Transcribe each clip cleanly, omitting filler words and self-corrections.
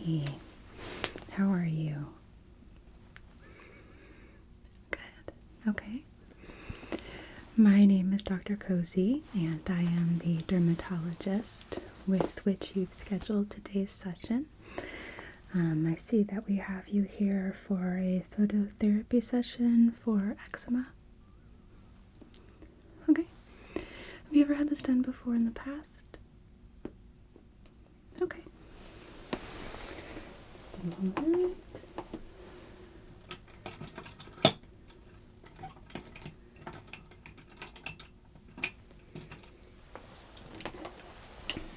Hey, how are you? Good. Okay. My name is Dr. Cozy, and I am the dermatologist with which you've scheduled today's session. I see that we have you here for a phototherapy session for eczema. Okay. Have you ever had this done before in the past? Okay. Just a moment.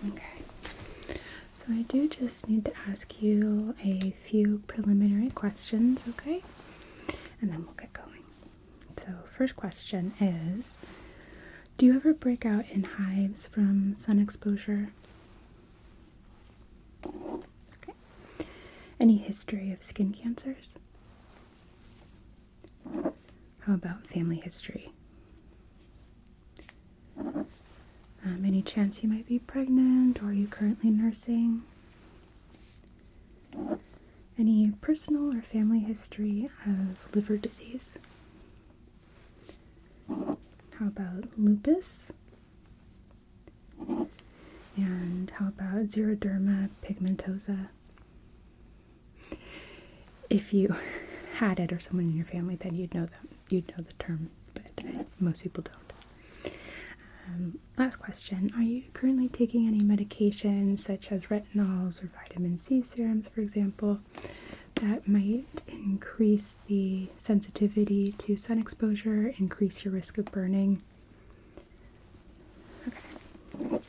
Okay. So I do just need to ask you a few preliminary questions, okay? And then we'll get going. So first question is, do you ever break out in hives from sun exposure? Okay. Any history of skin cancers? How about family history? Any chance you might be pregnant, or are you currently nursing? Any personal or family history of liver disease? How about lupus? And how about xeroderma pigmentosa? If you had it or someone in your family, then you'd know the term, but most people don't. Last question, are you currently taking any medications such as retinols or vitamin C serums, for example, that might increase the sensitivity to sun exposure, increase your risk of burning? Okay.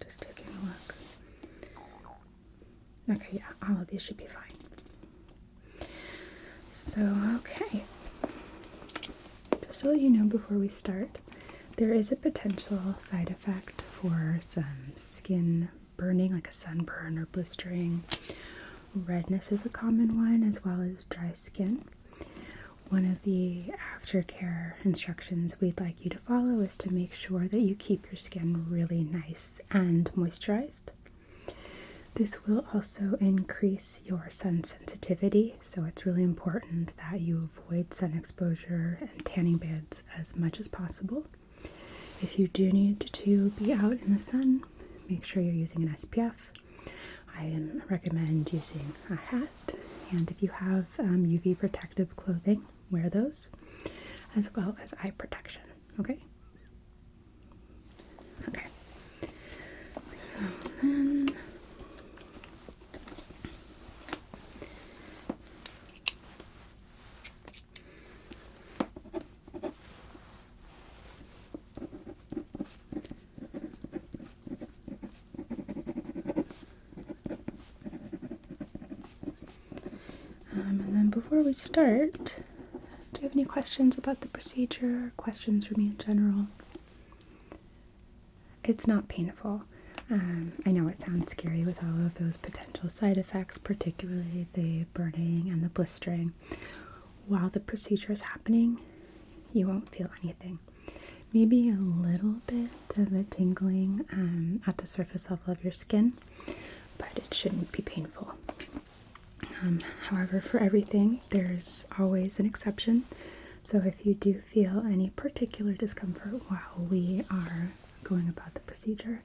Just taking a look. Okay, yeah, all of these should be fine. So, okay. Just to let you know before we start, there is a potential side effect for some skin burning, like a sunburn or blistering. Redness is a common one, as well as dry skin. One of the aftercare instructions we'd like you to follow is to make sure that you keep your skin really nice and moisturized. This will also increase your sun sensitivity, so it's really important that you avoid sun exposure and tanning beds as much as possible. If you do need to be out in the sun, make sure you're using an SPF. I recommend using a hat, and if you have UV protective clothing, wear those, as well as eye protection, okay? Okay. So then, before we start, do you have any questions about the procedure, questions for me in general? It's not painful. I know it sounds scary with all of those potential side effects, particularly the burning and the blistering. While the procedure is happening, you won't feel anything. Maybe a little bit of a tingling at the surface level of your skin, but it shouldn't be painful. However, for everything, there's always an exception. So if you do feel any particular discomfort while we are going about the procedure,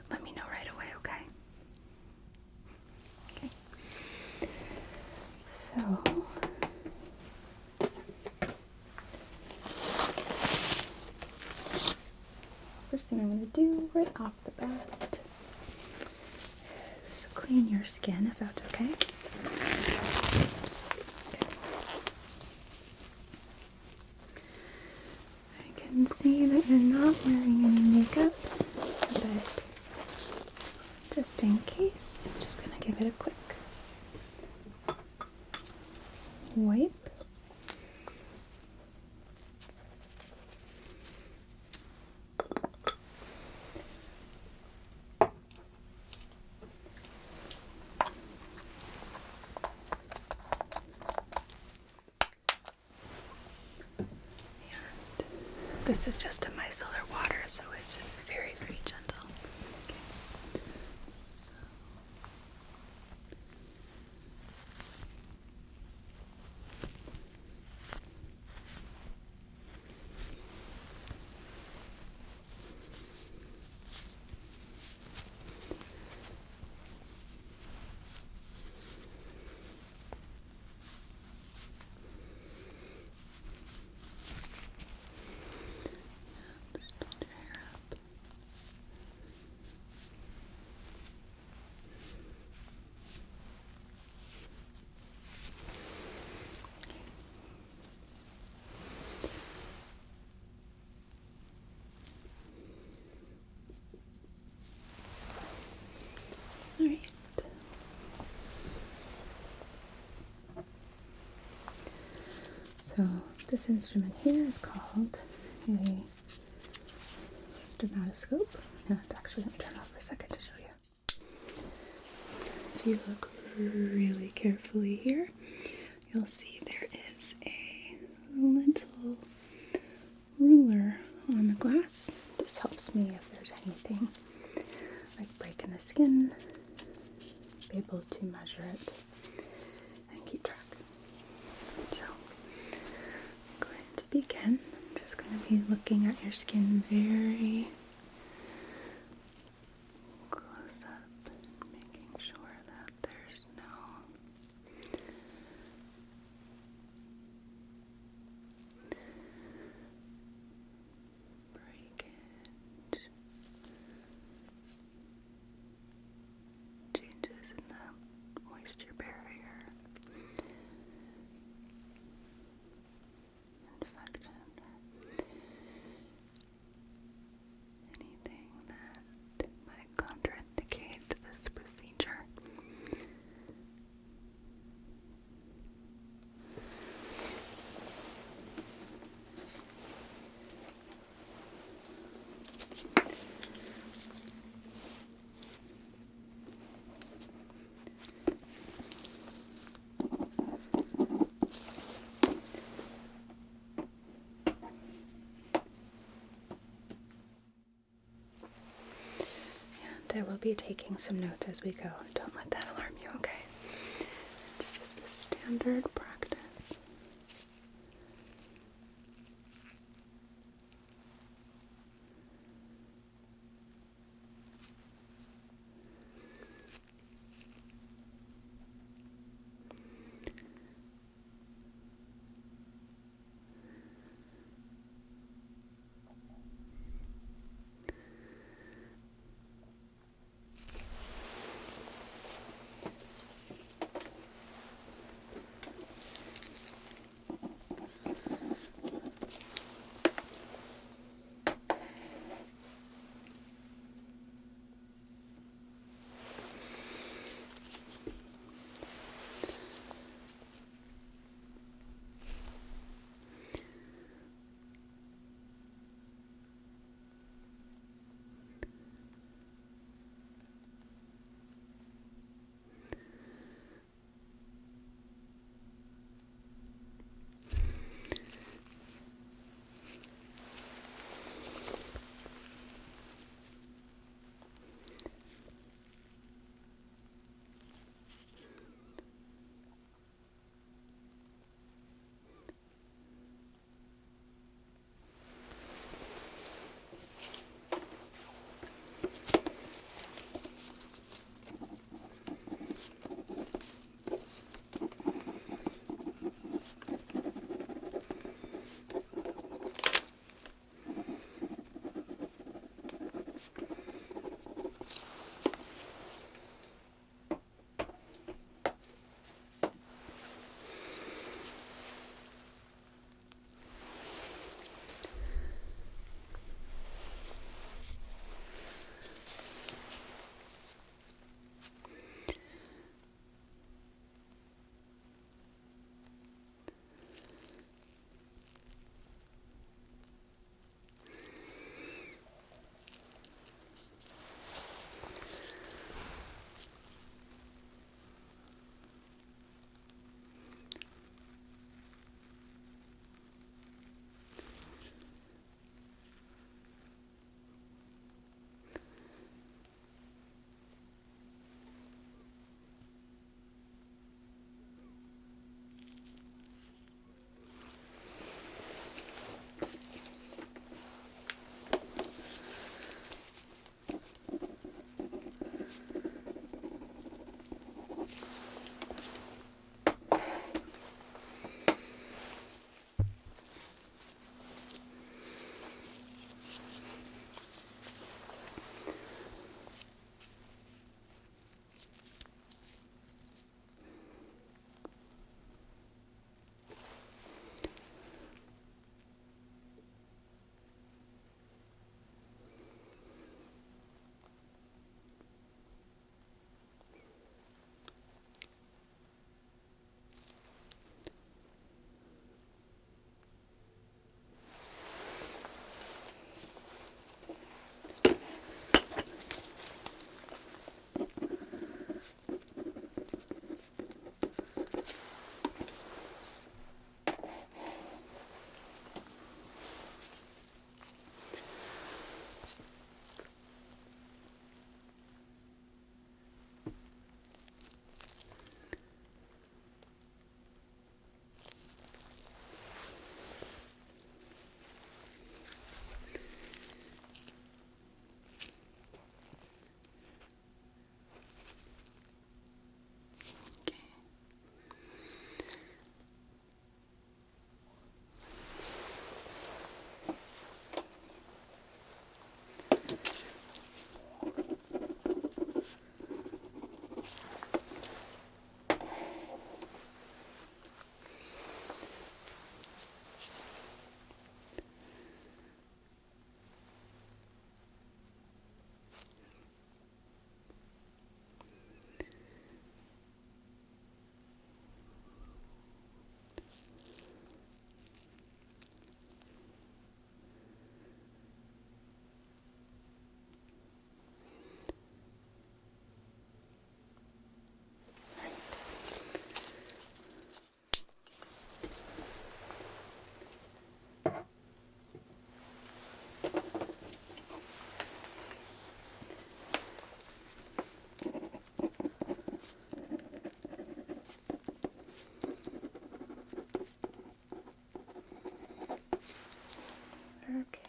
let me know right away, okay? Okay. So, first thing I'm going to do right off the bat is clean your skin, if that's okay. I can see that you're not wearing any makeup, but just in case, I'm just going to give it a quick wipe. This is just a micellar water, so it's very, very gentle. Okay. So this instrument here is called a dermatoscope. And actually, let me turn it off for a second to show you. If you look really carefully here, you'll see there is a little ruler on the glass. This helps me if there's anything like break in the skin, be able to measure it and keep track. So I'm going to begin. I'm just going to be looking at your skin very close up, making sure that there's no breakage, changes in the moisture barrier, infection, anything that might contraindicate this procedure. And I will be taking some notes as we go. Don't let that alarm you, okay? It's just a standard practice.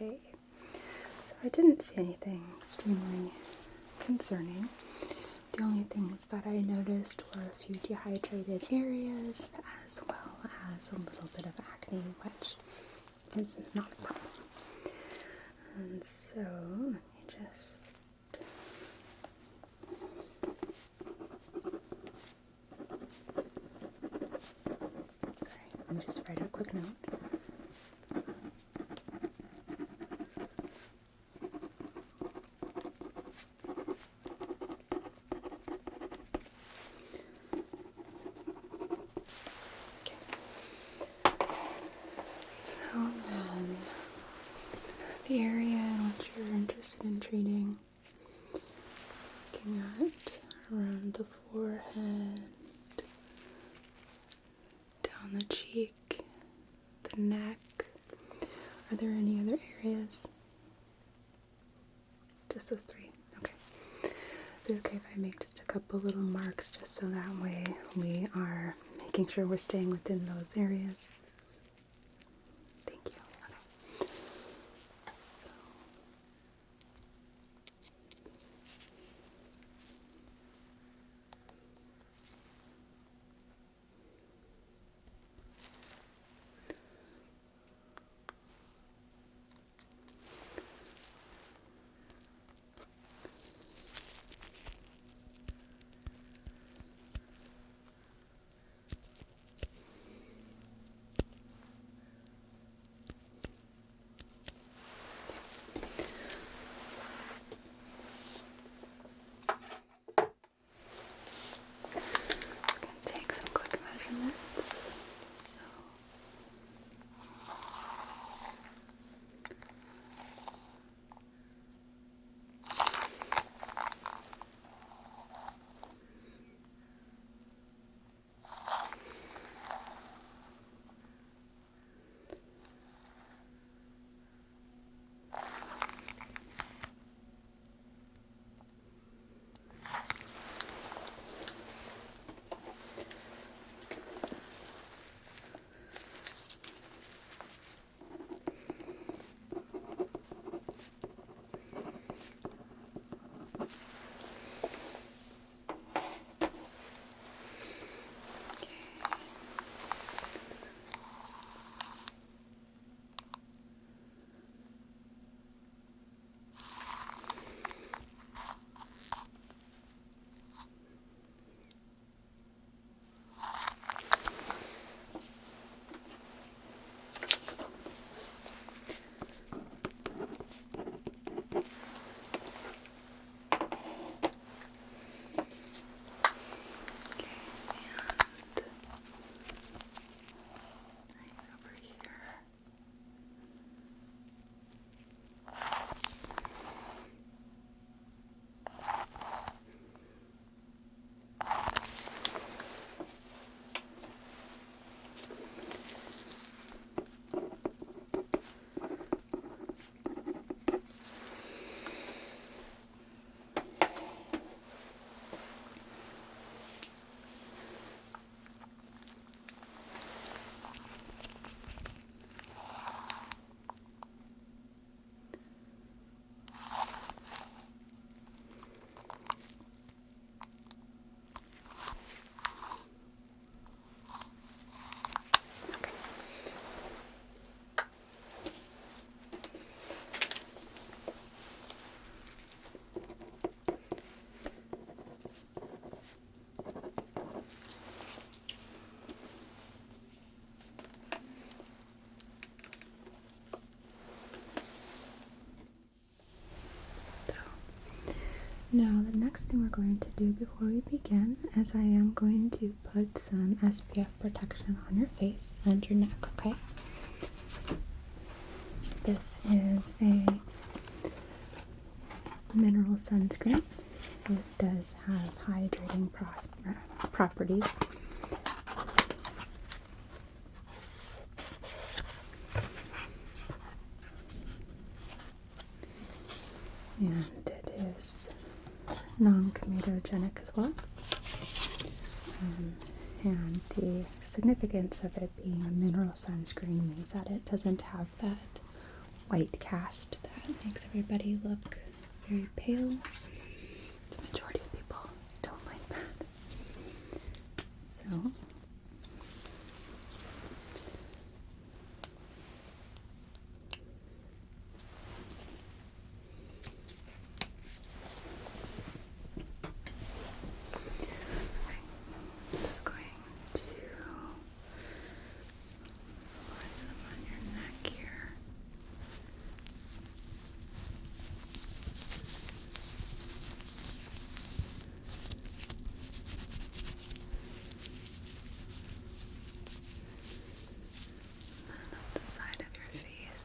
Okay. So I didn't see anything extremely concerning. The only things that I noticed were a few dehydrated areas as well as a little bit of acne, which is not a problem. And so let me just let me just write a quick note. So then, the area which you're interested in treating, looking at around the forehead, down the cheek, the neck. Are there any other areas? Just those three. Okay. Is it okay if I make just a couple little marks just so that way we are making sure we're staying within those areas? Thank you. Okay. So. Take some quick measurements. So now the next thing we're going to do before we begin is I am going to put some SPF protection on your face and your neck, okay? This is a mineral sunscreen. It does have hydrating properties. And it is non-comedogenic as well. And the significance of it being a mineral sunscreen means that it doesn't have that white cast that makes everybody look very pale. The majority of people don't like that. So I'm just going to put some on your neck here. And up the side of your face.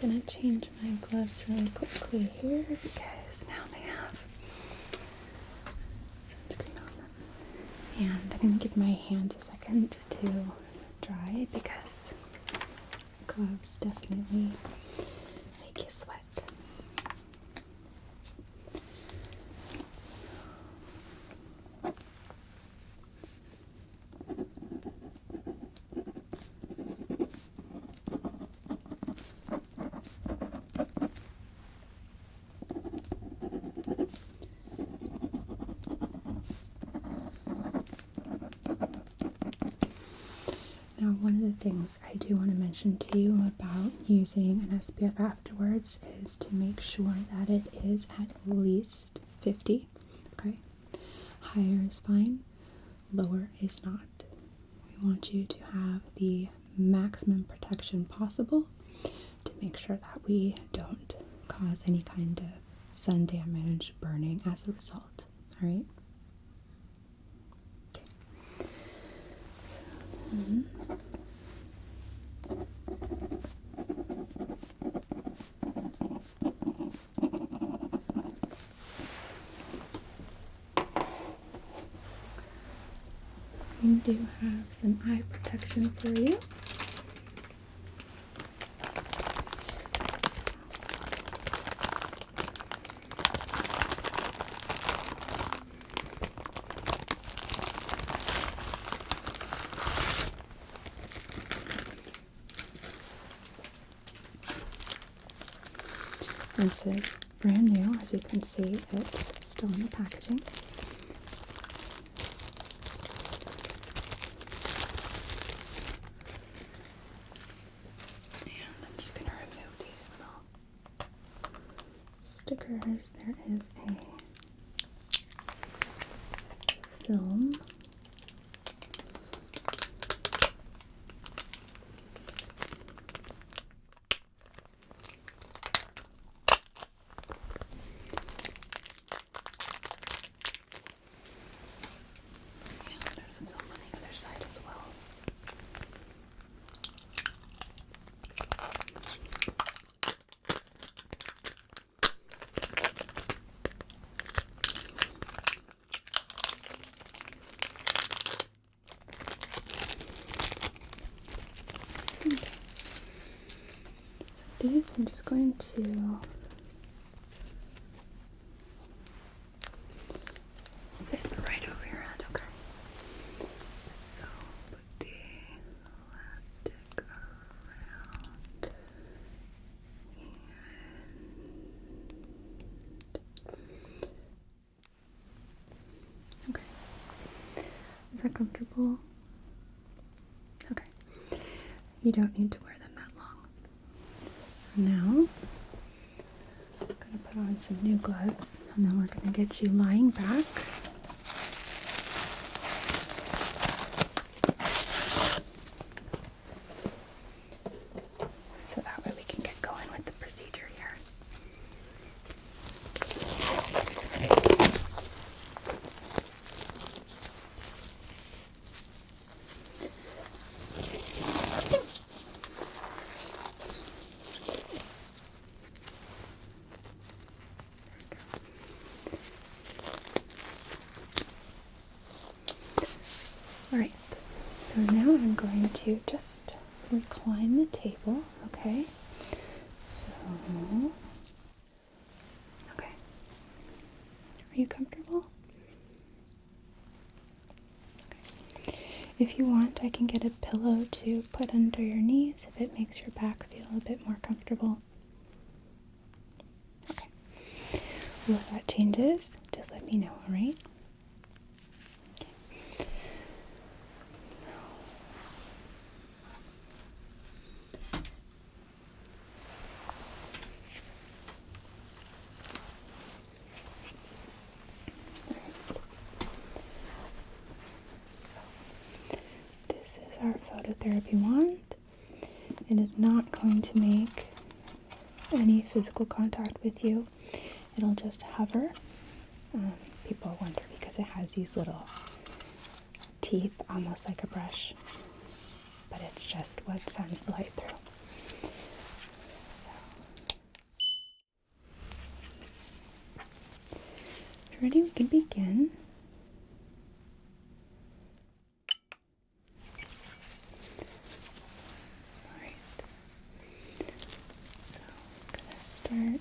I'm gonna change my gloves really quickly here because now they have sunscreen on them. And I'm gonna give my hands a second to dry because gloves definitely make you sweat. Now, one of the things I do want to mention to you about using an SPF afterwards is to make sure that it is at least 50, okay? Higher is fine, lower is not. We want you to have the maximum protection possible to make sure that we don't cause any kind of sun damage, burning as a result, alright? We do have some eye protection for you. This is brand new, as you can see, it's still in the packaging. And I'm just going to remove these little stickers. There is a film. These I'm just going to sit right over your head, okay? So put the elastic around and okay. Is that comfortable? Okay. You don't need to wear them that long. So now, I'm going to put on some new gloves, and then we're going to get you lying back. Alright, so now I'm going to just recline the table, okay? So, okay. Are you comfortable? Okay. If you want, I can get a pillow to put under your knees if it makes your back feel a bit more comfortable. Okay. Well, if that changes, just let me know, alright? This is our phototherapy wand. It is not going to make any physical contact with you. It'll just hover. People wonder because it has these little teeth, almost like a brush, but it's just what sends the light through. So, if you're ready, we can begin. Alright, so I'm going to start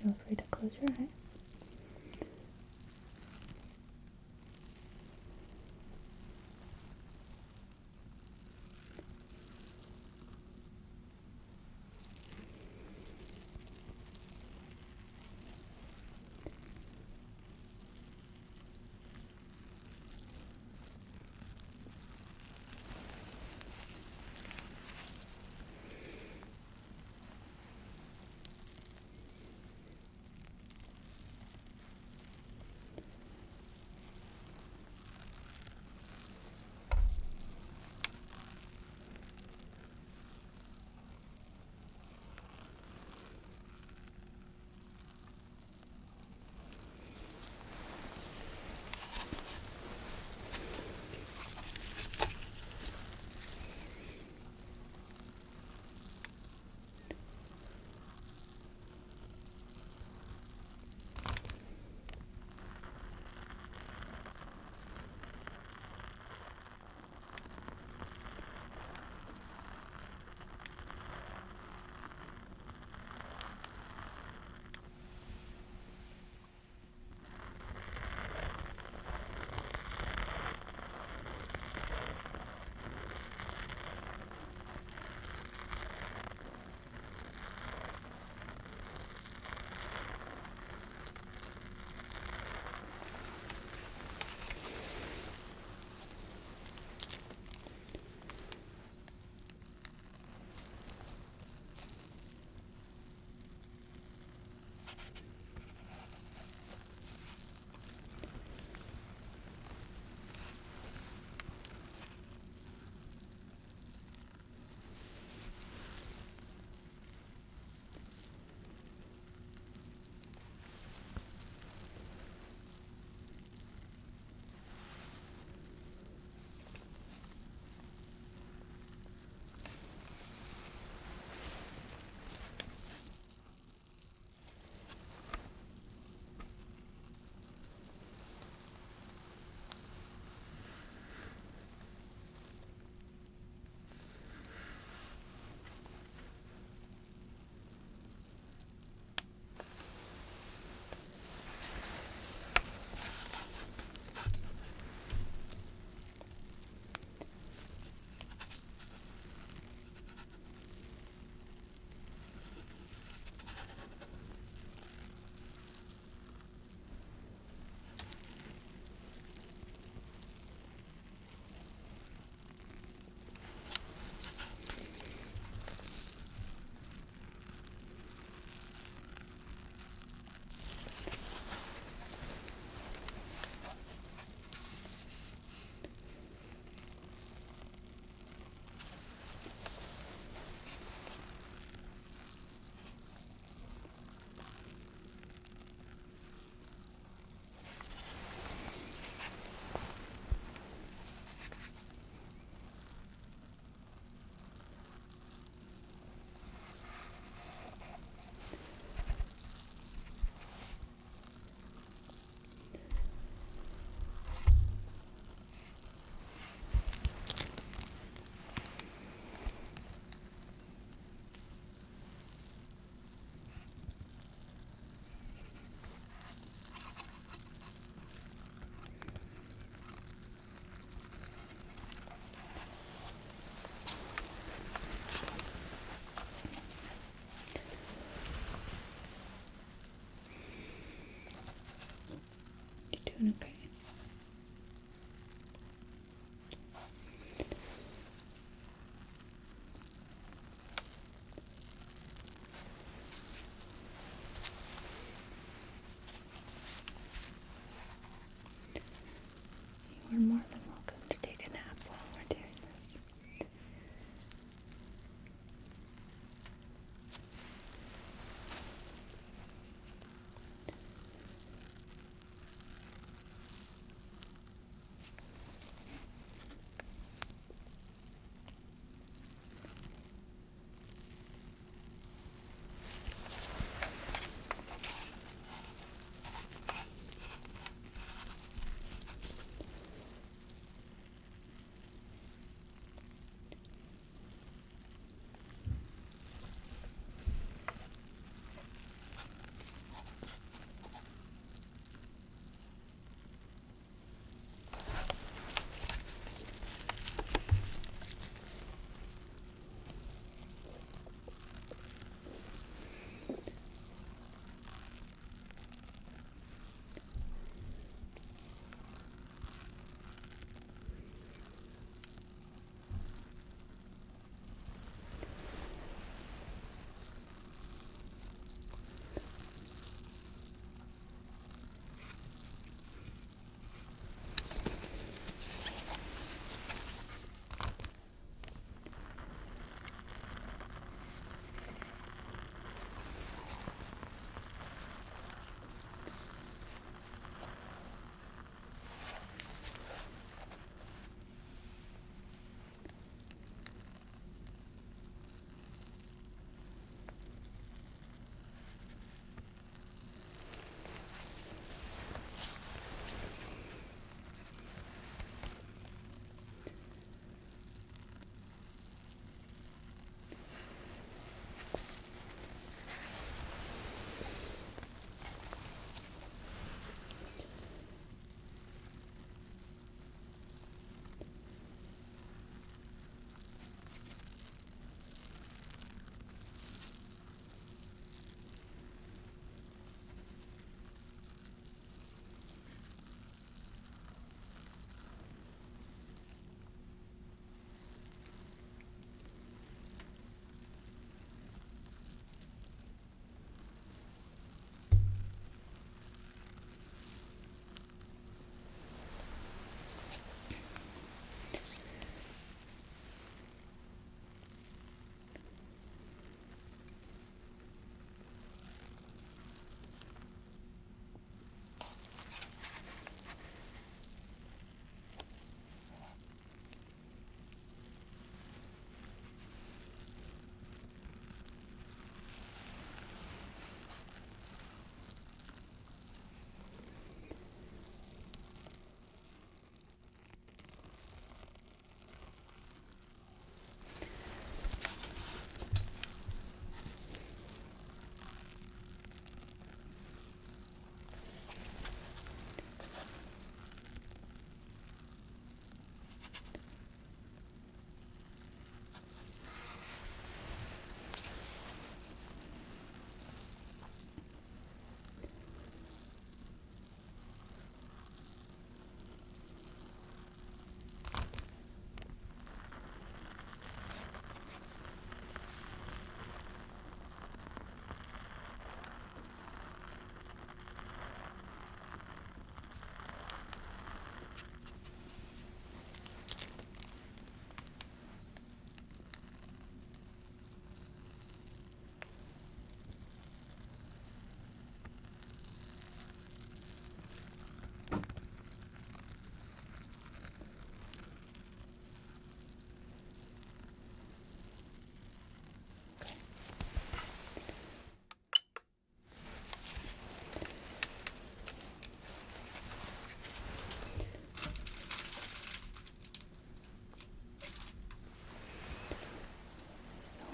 feel free to close your eyes.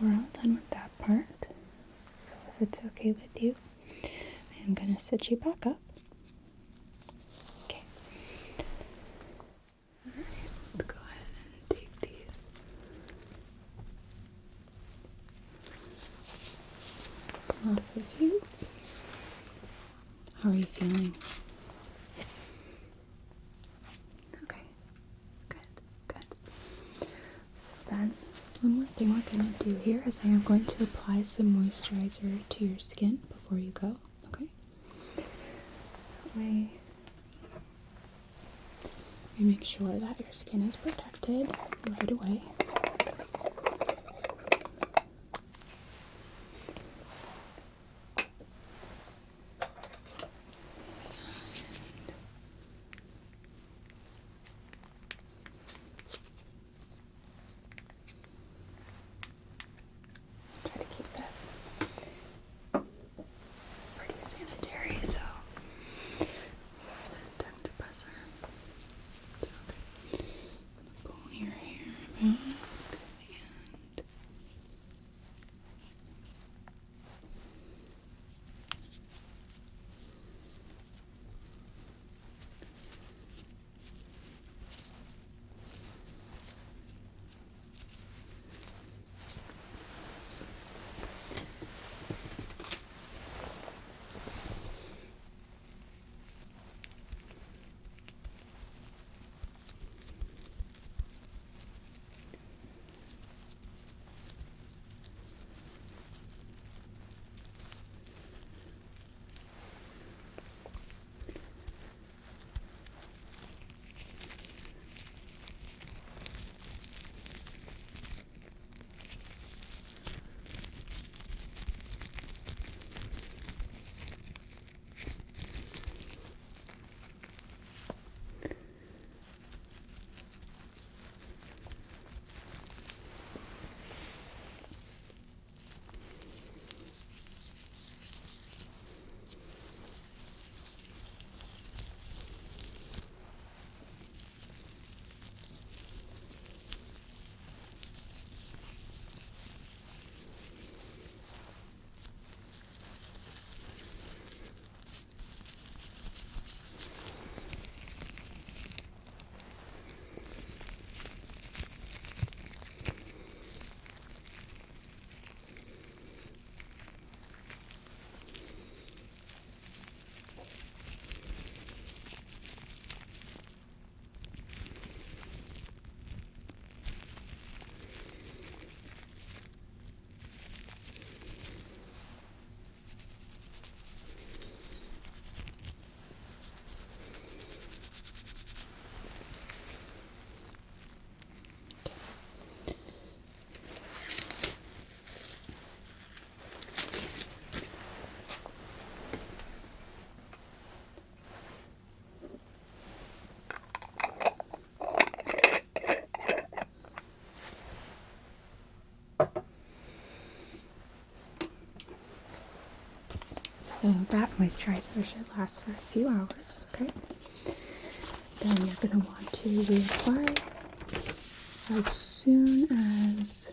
we're all done with that part. So if it's okay with you, I am going to sit you back up. Okay. Alright, let's go ahead and take these off of you. How are you feeling? Okay, good. So then, one more thing we're going to do here is I am going to apply some moisturizer to your skin before you go, okay? That way, we make sure that your skin is protected right away. Try to keep this pretty sanitary, so it's a tongue depressor. It's okay. I'm gonna pull your hair back and so that moisturizer should last for a few hours, okay? Then you're going to want to reapply as soon as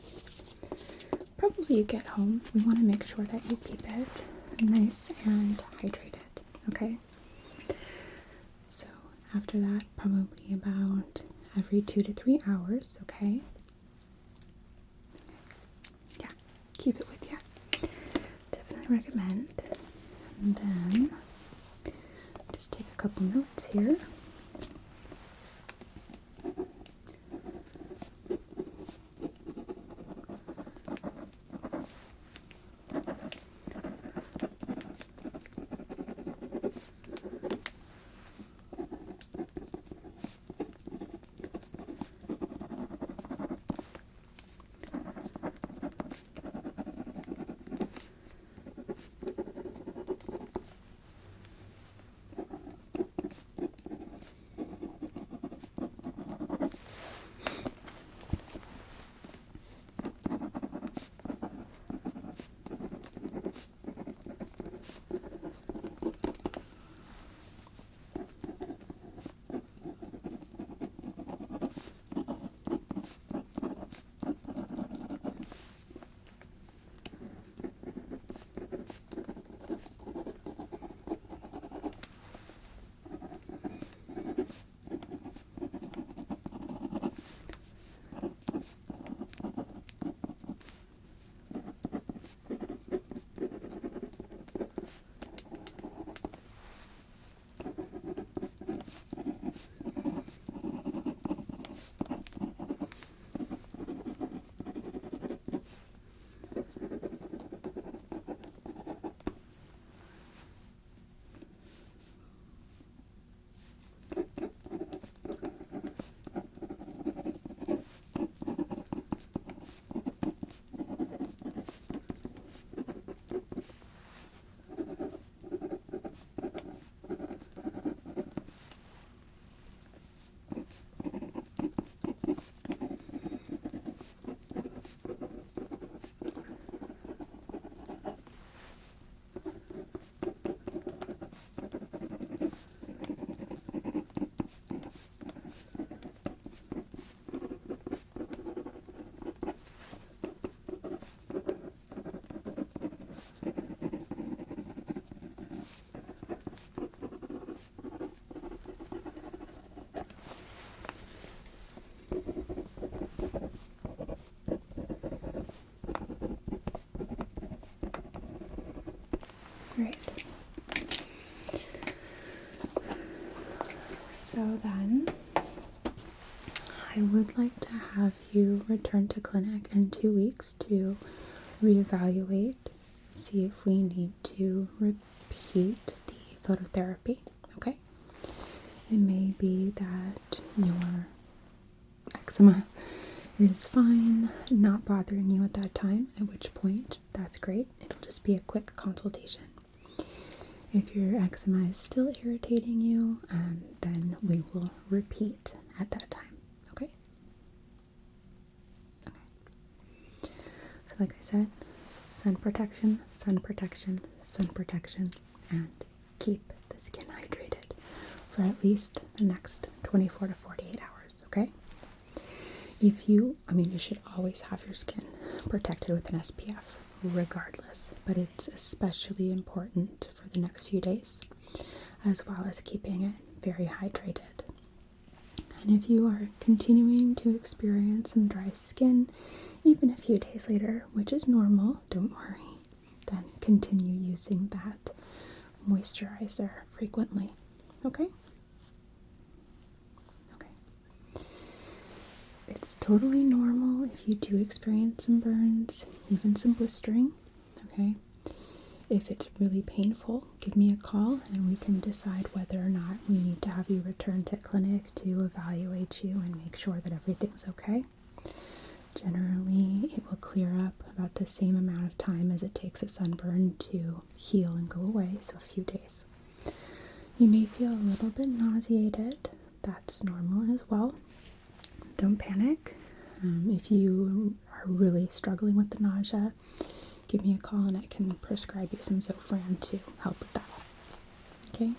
probably you get home. We want to make sure that you keep it nice and hydrated, okay? So after that, probably about every 2 to 3 hours, okay? Yeah, keep it with you. Definitely recommend. And then just take a couple notes here. I would like to have you return to clinic in 2 weeks to reevaluate, see if we need to repeat the phototherapy, okay? It may be that your eczema is fine, not bothering you at that time, at which point that's great. It'll just be a quick consultation. If your eczema is still irritating you, then we will repeat at that time, okay? Okay. So like I said, sun protection, sun protection, sun protection, and keep the skin hydrated for at least the next 24 to 48 hours, okay? You should always have your skin protected with an SPF, regardless, but it's especially important for the next few days, as well as keeping it very hydrated. And if you are continuing to experience some dry skin, even a few days later, which is normal, don't worry, then continue using that moisturizer frequently, okay? It's totally normal if you do experience some burns, even some blistering, okay? If it's really painful, give me a call and we can decide whether or not we need to have you return to clinic to evaluate you and make sure that everything's okay. Generally, it will clear up about the same amount of time as it takes a sunburn to heal and go away, so a few days. You may feel a little bit nauseated. That's normal as well. Don't panic. If you are really struggling with the nausea, give me a call and I can prescribe you some Zofran to help with that. Okay?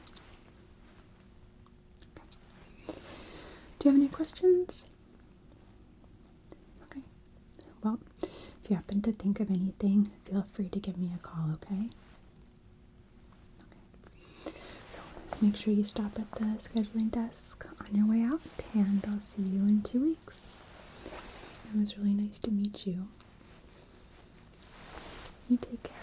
Do you have any questions? Okay. Well, if you happen to think of anything, feel free to give me a call, okay? Make sure you stop at the scheduling desk on your way out, and I'll see you in 2 weeks. It was really nice to meet you. You take care.